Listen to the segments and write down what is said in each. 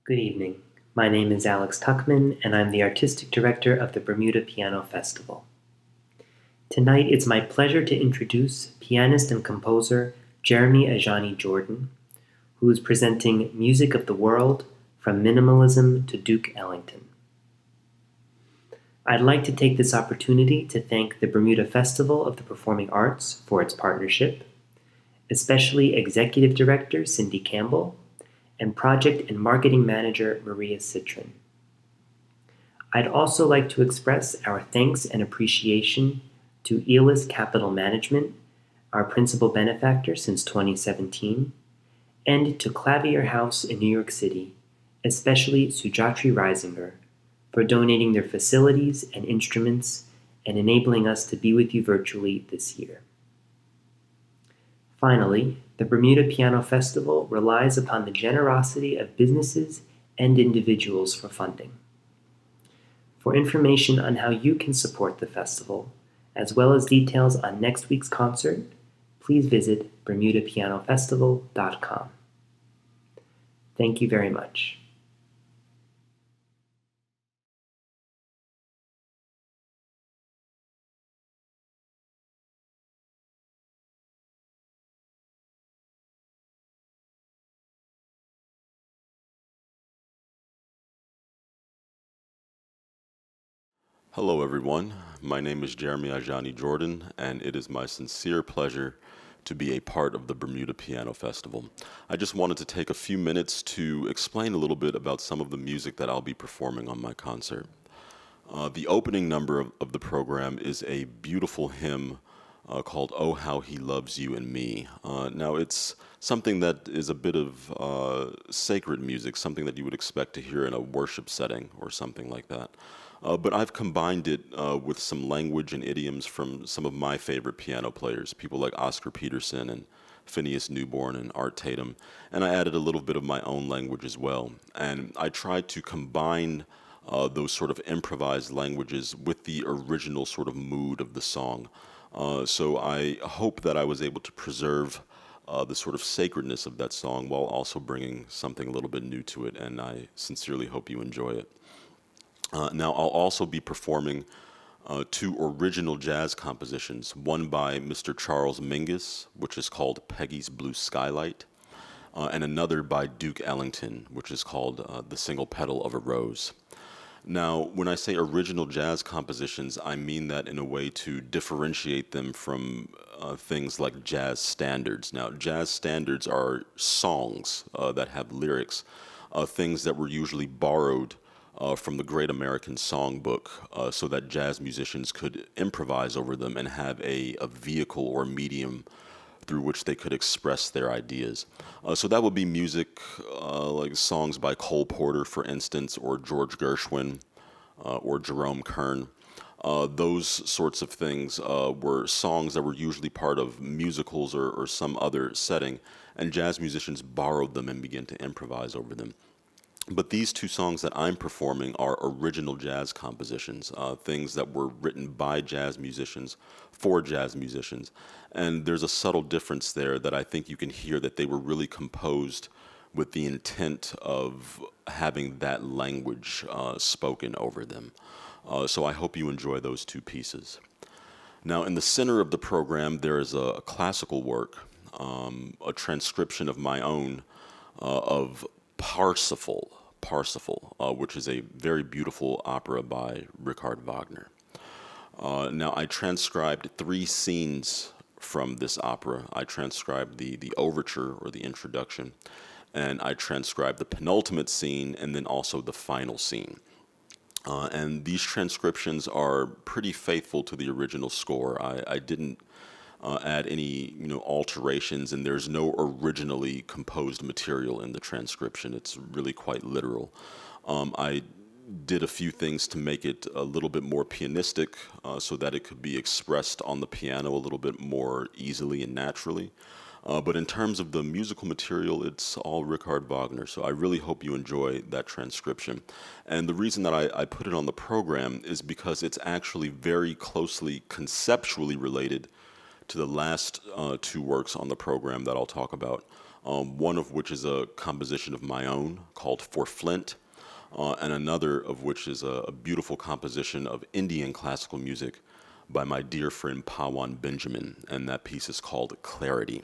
Good evening. My name is Alex Tuckman, and I'm the Artistic Director of the Bermuda Piano Festival. Tonight, it's my pleasure to introduce pianist and composer Jeremy Ajani Jordan, who is presenting Music of the World from Minimalism to Duke Ellington. I'd like to take this opportunity to thank the Bermuda Festival of the Performing Arts for its partnership, especially Executive Director Cindy Campbell and Project and Marketing Manager Maria Citron. I'd also like to express our thanks and appreciation to Elis Capital Management, our principal benefactor since 2017, and to Klavierhaus in New York City, especially Sujatri Reisinger, for donating their facilities and instruments and enabling us to be with you virtually this year. Finally, the Bermuda Piano Festival relies upon the generosity of businesses and individuals for funding. For information on how you can support the festival, as well as details on next week's concert, please visit bermudapianofestival.com. Thank you very much. Hello, everyone. My name is Jeremy Ajani Jordan, and it is my sincere pleasure to be a part of the Bermuda Piano Festival. I just wanted to take a few minutes to explain a little bit about some of the music that I'll be performing on my concert. The opening number of the program is a beautiful hymn called "Oh How He Loves You and Me." Now, it's something that is a bit of sacred music, something that you would expect to hear in a worship setting or something like that. But I've combined it with some language and idioms from some of my favorite piano players, people like Oscar Peterson and Phineas Newborn and Art Tatum, and I added a little bit of my own language as well. And I tried to combine those sort of improvised languages with the original sort of mood of the song. So I hope that I was able to preserve the sort of sacredness of that song while also bringing something a little bit new to it, and I sincerely hope you enjoy it. Now, I'll also be performing two original jazz compositions, one by Mr. Charles Mingus, which is called Peggy's Blue Skylight, and another by Duke Ellington, which is called The Single Petal of a Rose. Now, when I say original jazz compositions, I mean that in a way to differentiate them from things like jazz standards. Now, jazz standards are songs that have lyrics, things that were usually borrowed from the Great American Songbook so that jazz musicians could improvise over them and have a vehicle or medium through which they could express their ideas. So that would be music like songs by Cole Porter, for instance, or George Gershwin, or Jerome Kern. Those sorts of things were songs that were usually part of musicals or some other setting, and jazz musicians borrowed them and began to improvise over them. But these two songs that I'm performing are original jazz compositions, things that were written by jazz musicians for jazz musicians. And there's a subtle difference there that I think you can hear that they were really composed with the intent of having that language spoken over them. So I hope you enjoy those two pieces. Now, in the center of the program, there is a classical work, a transcription of my own of Parsifal, which is a very beautiful opera by Richard Wagner. Now, I transcribed three scenes from this opera. I transcribed the overture, or the introduction, and I transcribed the penultimate scene, and then also the final scene. And these transcriptions are pretty faithful to the original score. I didn't add any alterations, and there's no originally composed material in the transcription. It's really quite literal. I did a few things to make it a little bit more pianistic so that it could be expressed on the piano a little bit more easily and naturally. But in terms of the musical material, it's all Richard Wagner, so I really hope you enjoy that transcription. And the reason that I put it on the program is because it's actually very closely conceptually related to the last two works on the program that I'll talk about. one of which is a composition of my own called For Flint, and another of which is a beautiful composition of Indian classical music by my dear friend Pawan Benjamin, and that piece is called Clarity.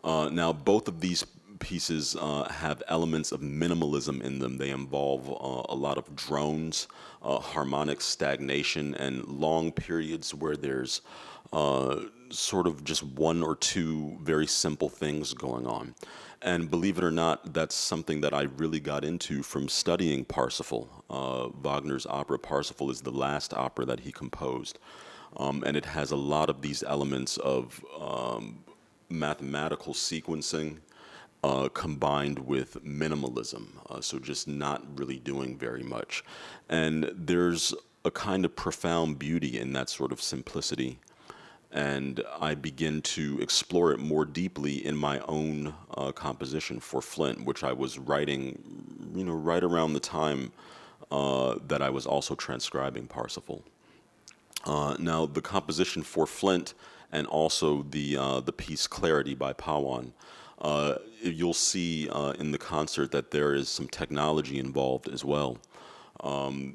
Now, both of these pieces have elements of minimalism in them. They involve a lot of drones, harmonic stagnation, and long periods where there's sort of just one or two very simple things going on. And believe it or not, that's something that I really got into from studying Parsifal. Wagner's opera Parsifal is the last opera that he composed. And it has a lot of these elements of mathematical sequencing combined with minimalism, so just not really doing very much. And there's a kind of profound beauty in that sort of simplicity. And I begin to explore it more deeply in my own composition for Flint, which I was writing, right around the time that I was also transcribing Parsifal. Now, the composition for Flint and also the piece Clarity by Pawan, you'll see in the concert that there is some technology involved as well.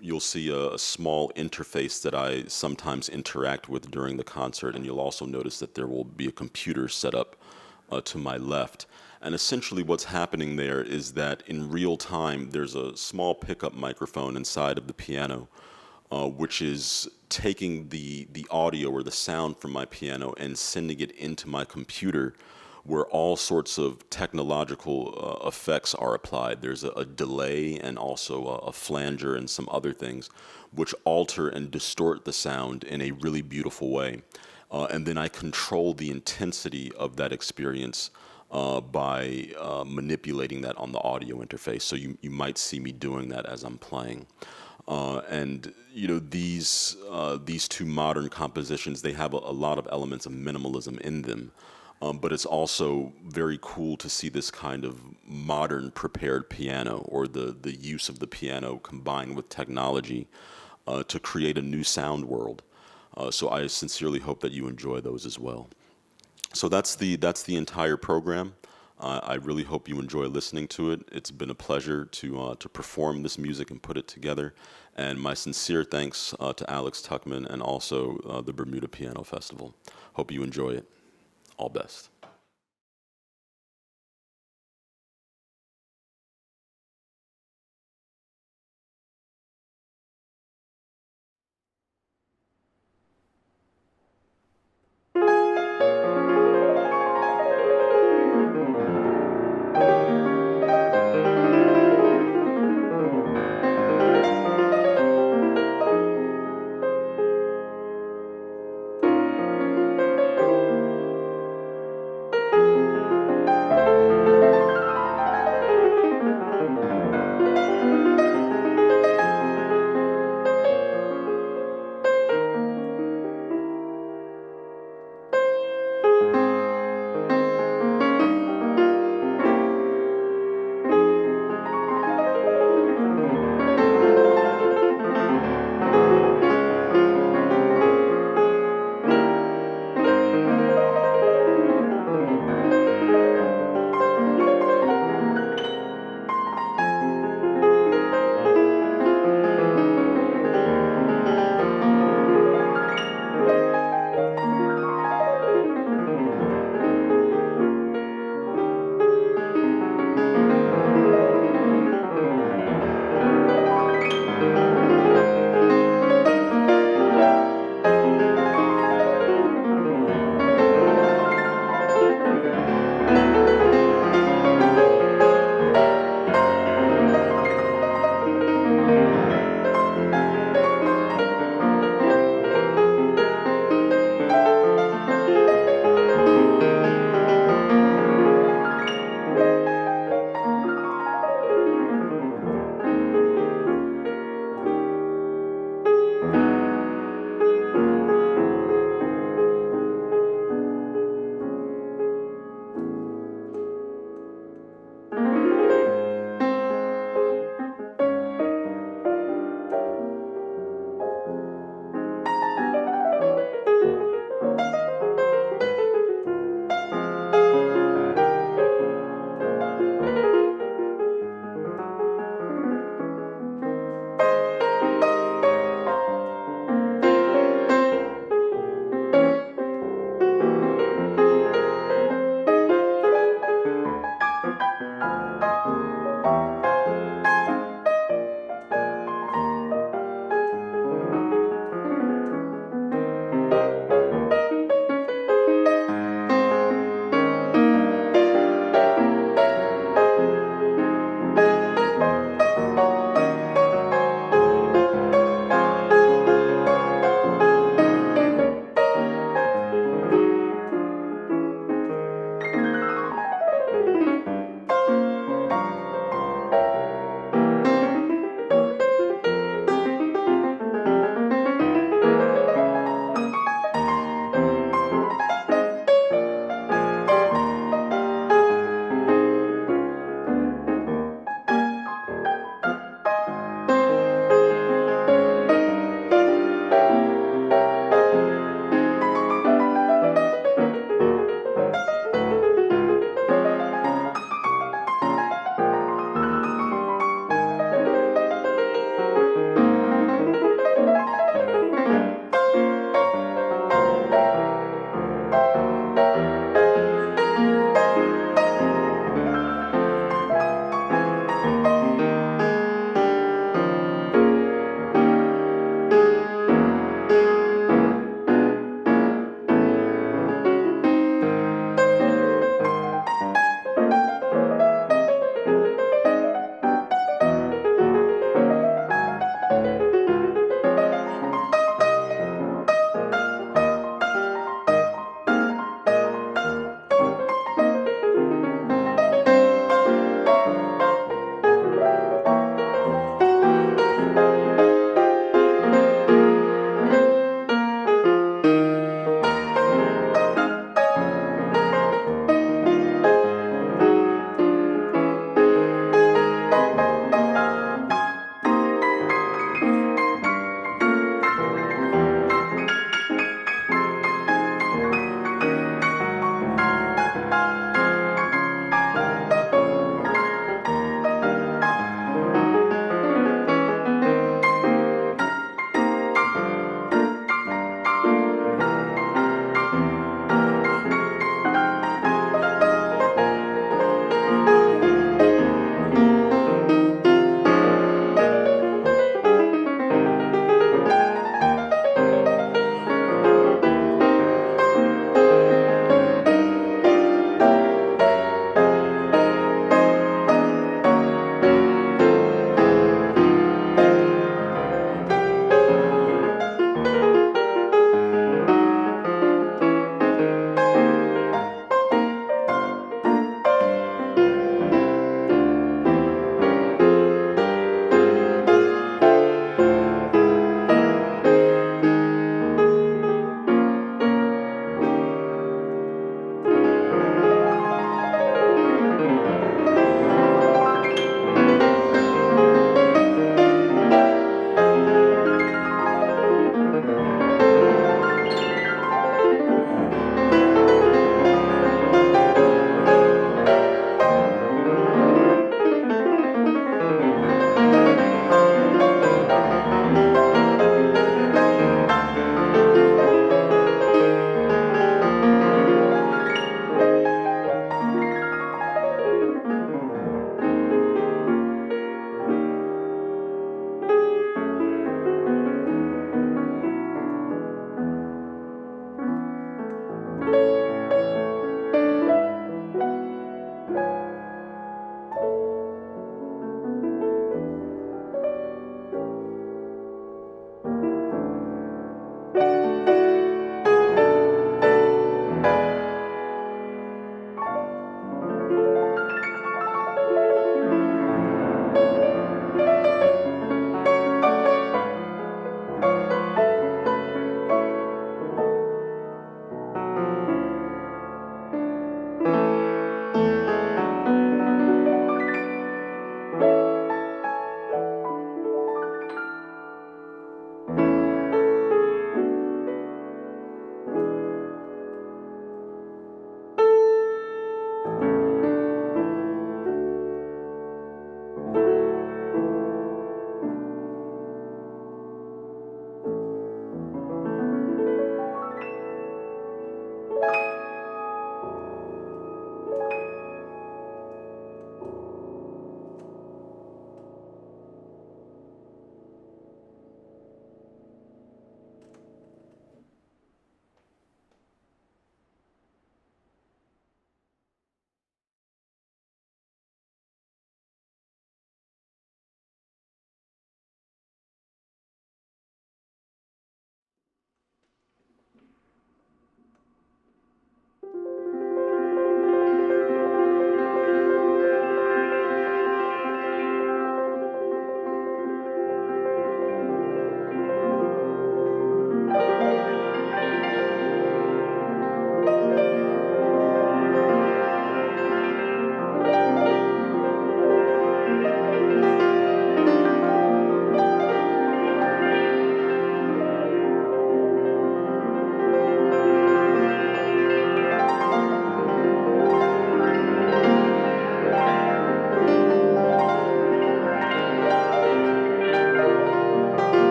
You'll see a small interface that I sometimes interact with during the concert, and you'll also notice that there will be a computer set up to my left. And essentially what's happening there is that in real time, there's a small pickup microphone inside of the piano, which is taking the audio or the sound from my piano and sending it into my computer, where all sorts of technological effects are applied. There's a delay and also a flanger and some other things which alter and distort the sound in a really beautiful way. And then I control the intensity of that experience by manipulating that on the audio interface. So you might see me doing that as I'm playing. And these two modern compositions, they have a lot of elements of minimalism in them. But it's also very cool to see this kind of modern prepared piano, or the use of the piano combined with technology to create a new sound world. So I sincerely hope that you enjoy those as well. So that's the entire program. I really hope you enjoy listening to it. It's been a pleasure to perform this music and put it together. And my sincere thanks to Alex Tuckman and also the Bermuda Piano Festival. Hope you enjoy it. All best.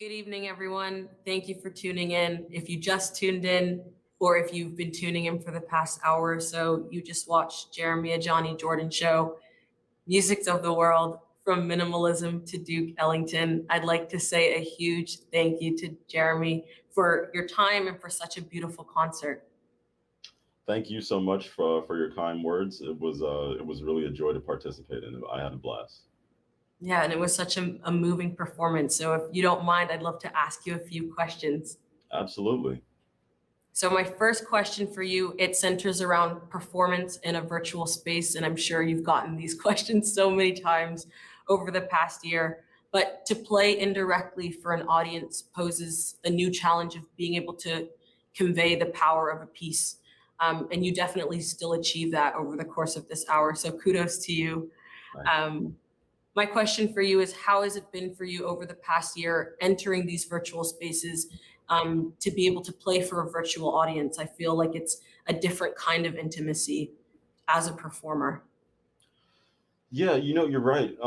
Good evening, everyone. Thank you for tuning in. If you just tuned in, or if you've been tuning in for the past hour or so, you just watched Jeremy Ajani Jordan show, Musics of the World, from Minimalism to Duke Ellington. I'd like to say a huge thank you to Jeremy for your time and for such a beautiful concert. Thank you so much for your kind words. It was really a joy to participate in it. I had a blast. Yeah, and it was such a moving performance. So if you don't mind, I'd love to ask you a few questions. Absolutely. So my first question for you, it centers around performance in a virtual space, and I'm sure you've gotten these questions so many times over the past year. But to play indirectly for an audience poses a new challenge of being able to convey the power of a piece. And you definitely still achieve that over the course of this hour. So kudos to you. Thanks. My question for you is, how has it been for you over the past year entering these virtual spaces to be able to play for a virtual audience? I feel like it's a different kind of intimacy as a performer. Yeah, you're right.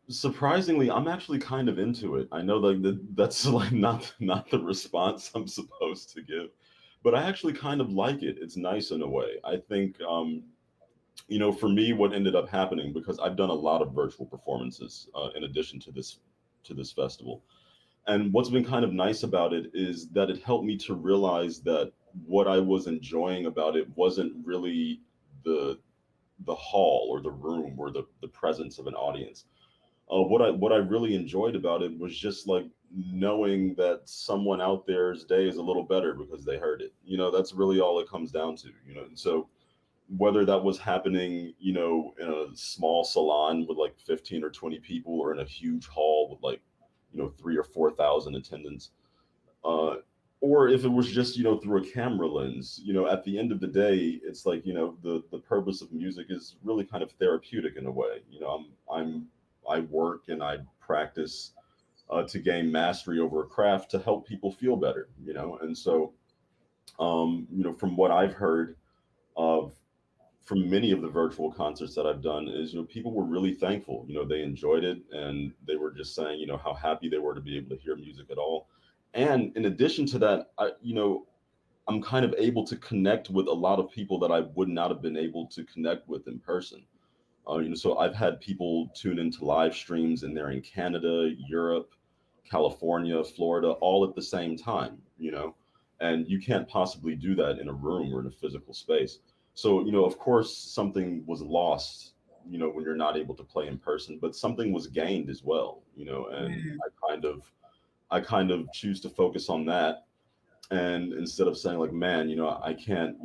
Surprisingly, I'm actually kind of into it. I know like that's like not the response I'm supposed to give, but I actually kind of like it. It's nice in a way. I think for me, what ended up happening, because I've done a lot of virtual performances in addition to this festival, and what's been kind of nice about it is that it helped me to realize that what I was enjoying about it wasn't really the the hall or the room or the presence of an audience. What I really enjoyed about it was just like knowing that someone out there's day is a little better because they heard it. That's really all it comes down to. And so whether that was happening, in a small salon with like 15 or 20 people, or in a huge hall with like, 3 or 4 thousand attendants, uh, or if it was just, through a camera lens, at the end of the day, it's like, the purpose of music is really kind of therapeutic in a way. I work and I practice to gain mastery over a craft to help people feel better, and so, from what I've heard of from many of the virtual concerts that I've done is, people were really thankful. They enjoyed it, and they were just saying, how happy they were to be able to hear music at all. And in addition to that, I'm kind of able to connect with a lot of people that I would not have been able to connect with in person. So I've had people tune into live streams, and they're in Canada, Europe, California, Florida, all at the same time, and you can't possibly do that in a room or in a physical space. So, of course, something was lost, when you're not able to play in person, but something was gained as well, and I kind of choose to focus on that. And instead of saying like, man, I can't,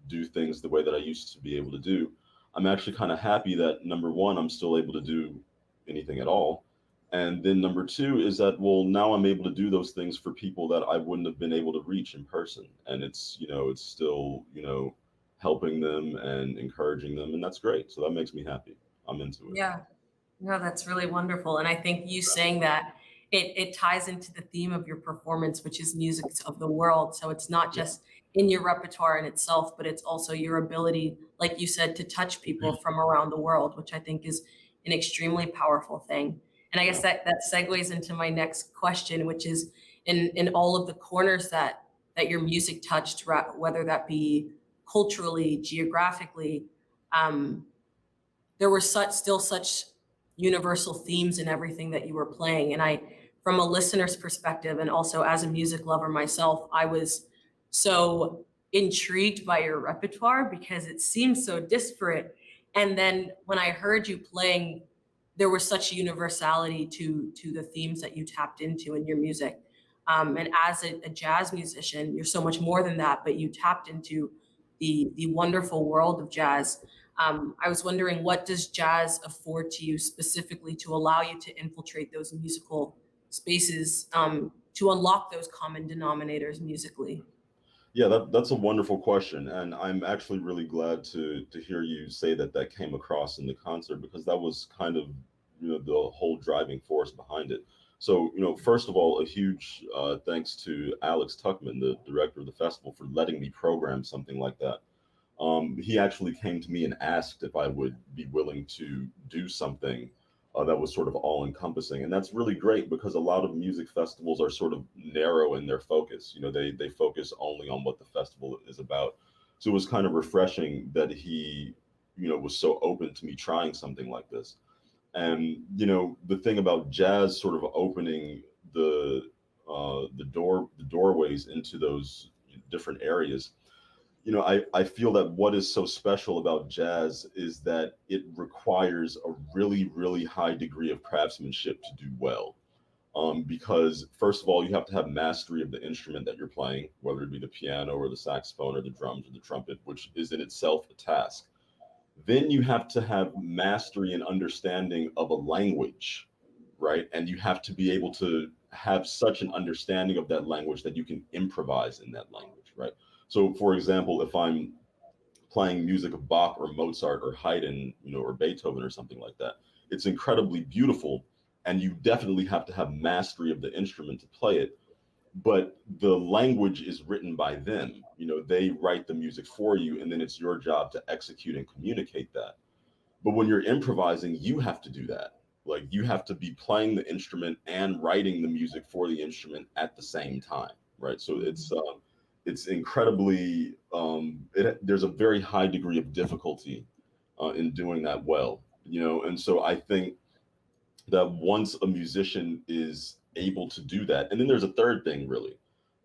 do things the way that I used to be able to do, I'm actually kind of happy that number one, I'm still able to do anything at all. And then number two is that, well, now I'm able to do those things for people that I wouldn't have been able to reach in person. And it's still, helping them and encouraging them. And that's great. So that makes me happy. I'm into it. Yeah, no, that's really wonderful. And I think you saying that it ties into the theme of your performance, which is musics of the world. So it's not Yeah. just in your repertoire in itself, but it's also your ability, like you said, to touch people from around the world, which I think is an extremely powerful thing. And I guess Yeah. that segues into my next question, which is in all of the corners that your music touched, whether that be culturally, geographically, um, there were such universal themes in everything that you were playing. And I, from a listener's perspective, and also as a music lover myself, I was so intrigued by your repertoire because it seems so disparate. And then when I heard you playing, there was such a universality to the themes that you tapped into in your music. And as a jazz musician, you're so much more than that, but you tapped into the wonderful world of jazz. I was wondering, what does jazz afford to you specifically to allow you to infiltrate those musical spaces, to unlock those common denominators musically? Yeah, that's a wonderful question, and I'm actually really glad to hear you say that that came across in the concert, because that was kind of, the whole driving force behind it. So, first of all, a huge thanks to Alex Tuckman, the director of the festival, for letting me program something like that. He actually came to me and asked if I would be willing to do something that was sort of all encompassing. And that's really great because a lot of music festivals are sort of narrow in their focus. You know, they focus only on what the festival is about. So it was kind of refreshing that he, you know, was so open to me trying something like this. And, you know, the thing about jazz sort of opening the doorways into those different areas, you know, I feel that what is so special about jazz is that it requires a really, really high degree of craftsmanship to do well. Because first of all, you have to have mastery of the instrument that you're playing, whether it be the piano or the saxophone or the drums or the trumpet, which is in itself a task. Then you have to have mastery and understanding of a language, right? And you have to be able to have such an understanding of that language that you can improvise in that language, right? So, for example, if I'm playing music of Bach or Mozart or Haydn, you know, or Beethoven or something like that, it's incredibly beautiful, and you definitely have to have mastery of the instrument to play it. But the language is written by them. You know, they write the music for you, and then it's your job to execute and communicate that. But when you're improvising, you have to do that. Like you have to be playing the instrument and writing the music for the instrument at the same time, right? So it's incredibly there's a very high degree of difficulty in doing that well, you know. And so I think that once a musician is able to do that, and then there's a third thing really.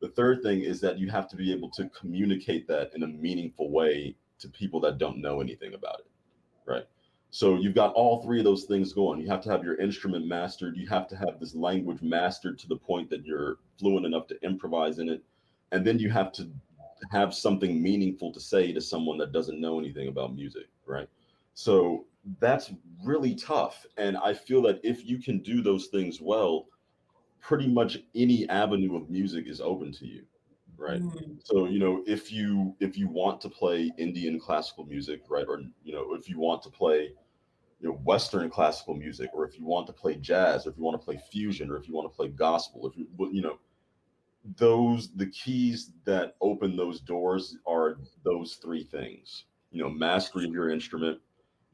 The third thing is that you have to be able to communicate that in a meaningful way to people that don't know anything about it, right? So you've got all three of those things going. You have to have your instrument mastered. You have to have this language mastered to the point that you're fluent enough to improvise in it. And then you have to have something meaningful to say to someone that doesn't know anything about music, right? So that's really tough. And I feel that if you can do those things well, pretty much any avenue of music is open to you, right? Mm. So, you know, if you want to play Indian classical music, right, or you know, if you want to play, you know, Western classical music, or if you want to play jazz, or if you want to play fusion, or if you want to play gospel, if you, you know, those the keys that open those doors are those three things. You know, mastery of your instrument,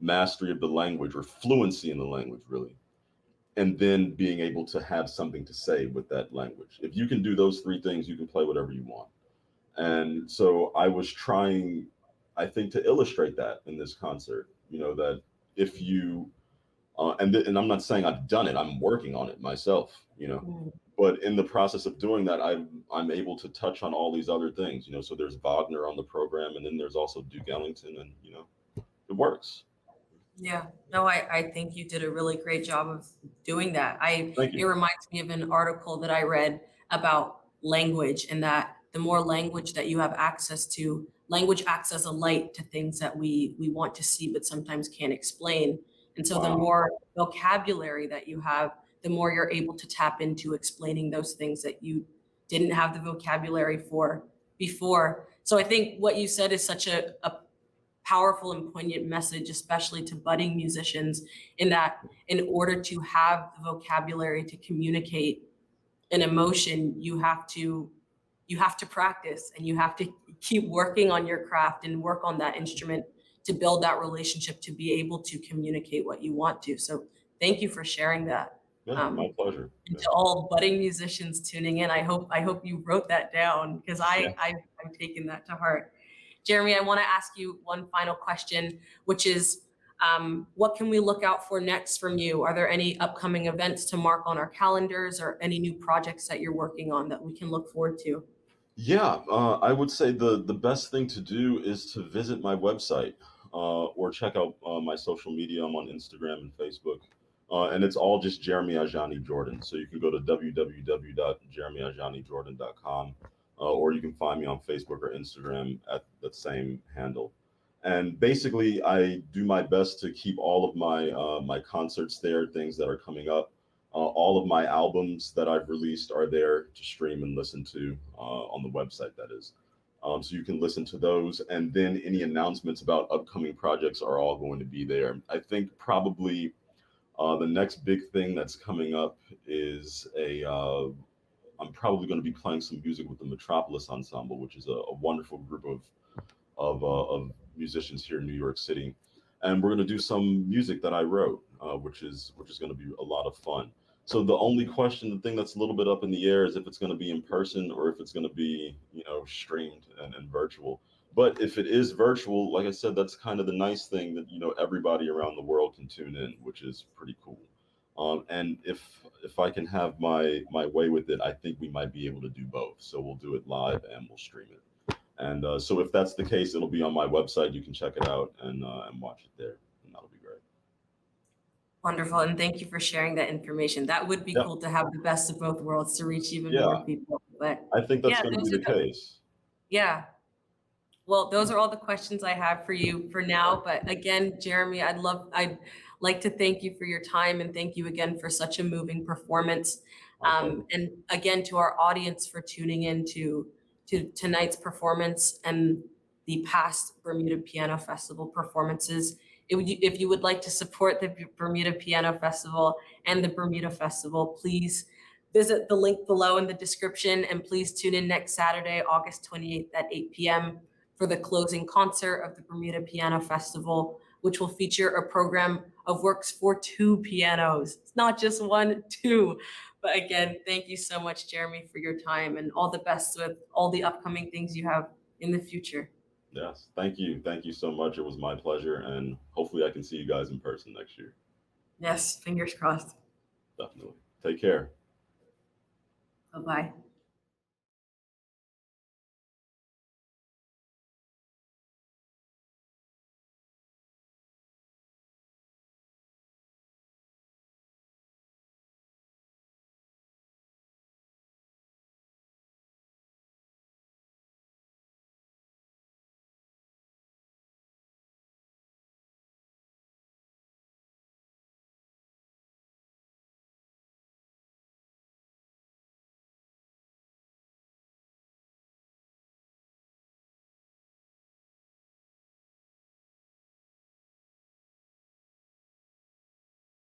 mastery of the language, or fluency in the language, really, and then being able to have something to say with that language. If you can do those three things, you can play whatever you want. And so I was trying, I think, to illustrate that in this concert. You know, that if you and I'm not saying I've done it. I'm working on it myself. You know, Mm. but in the process of doing that, I'm able to touch on all these other things. You know, so there's Wagner on the program, and then there's also Duke Ellington, and you know, it works. Yeah, no, I think you did a really great job of doing that. Thank It you. reminds me of an article that I read about language, and that the more language that you have access to, language acts as a light to things that we want to see but sometimes can't explain. And so the Wow. more vocabulary that you have, the more you're able to tap into explaining those things that you didn't have the vocabulary for before. So I think what you said is such a powerful and poignant message, especially to budding musicians, in that in order to have the vocabulary to communicate an emotion, you have to practice, and you have to keep working on your craft and work on that instrument to build that relationship to be able to communicate what you want to. So thank you for sharing that. Yeah, my Um, pleasure. and Yeah. to all budding musicians tuning in, I hope you wrote that down, because Yeah. I'm taking that to heart. Jeremy, I want to ask you one final question, which is, what can we look out for next from you? Are there any upcoming events to mark on our calendars, or any new projects that you're working on that we can look forward to? Yeah, I would say the best thing to do is to visit my website or check out my social media. I'm on Instagram and Facebook, and it's all just Jeremy Ajani Jordan. So you can go to www.jeremyajani jordan.com, or you can find me on Facebook or Instagram at that same handle. And basically, I do my best to keep all of my concerts there, things that are coming up. All of my albums that I've released are there to stream and listen to on the website, that is. So you can listen to those. And then any announcements about upcoming projects are all going to be there. I think probably the next big thing that's coming up is I'm probably going to be playing some music with the Metropolis Ensemble, which is a wonderful group of musicians here in New York City. and we're going to do some music that I wrote, which is going to be a lot of fun. So the only question, the thing that's a little bit up in the air, is if it's going to be in person or if it's going to be, streamed and virtual. But if it is virtual, like I said, that's kind of the nice thing, that everybody around the world can tune in, which is pretty cool. And if I can have my way with it, I think we might be able to do both. So we'll do it live and we'll stream it. And so if that's the case, it'll be on my website. You can check it out and watch it there, and that'll be great. Wonderful, and thank you for sharing that information. That would be cool to have the best of both worlds to reach even more people. But I think that's going to be the case. Yeah. Well, those are all the questions I have for you for now. But again, Jeremy, I'd like to thank you for your time, and thank you again for such a moving performance. And again, to our audience for tuning in to tonight's performance and the past Bermuda Piano Festival performances. If you would like to support the Bermuda Piano Festival and the Bermuda Festival, please visit the link below in the description, and please tune in next Saturday, August 28th at 8 p.m. for the closing concert of the Bermuda Piano Festival, which will feature a program of works for 2 pianos. It's not just 1, 2. But again, thank you so much, Jeremy, for your time, and all the best with all the upcoming things you have in the future. Yes, thank you. Thank you so much. It was my pleasure, and hopefully I can see you guys in person next year. Yes, fingers crossed. Definitely. Take care. Bye-bye.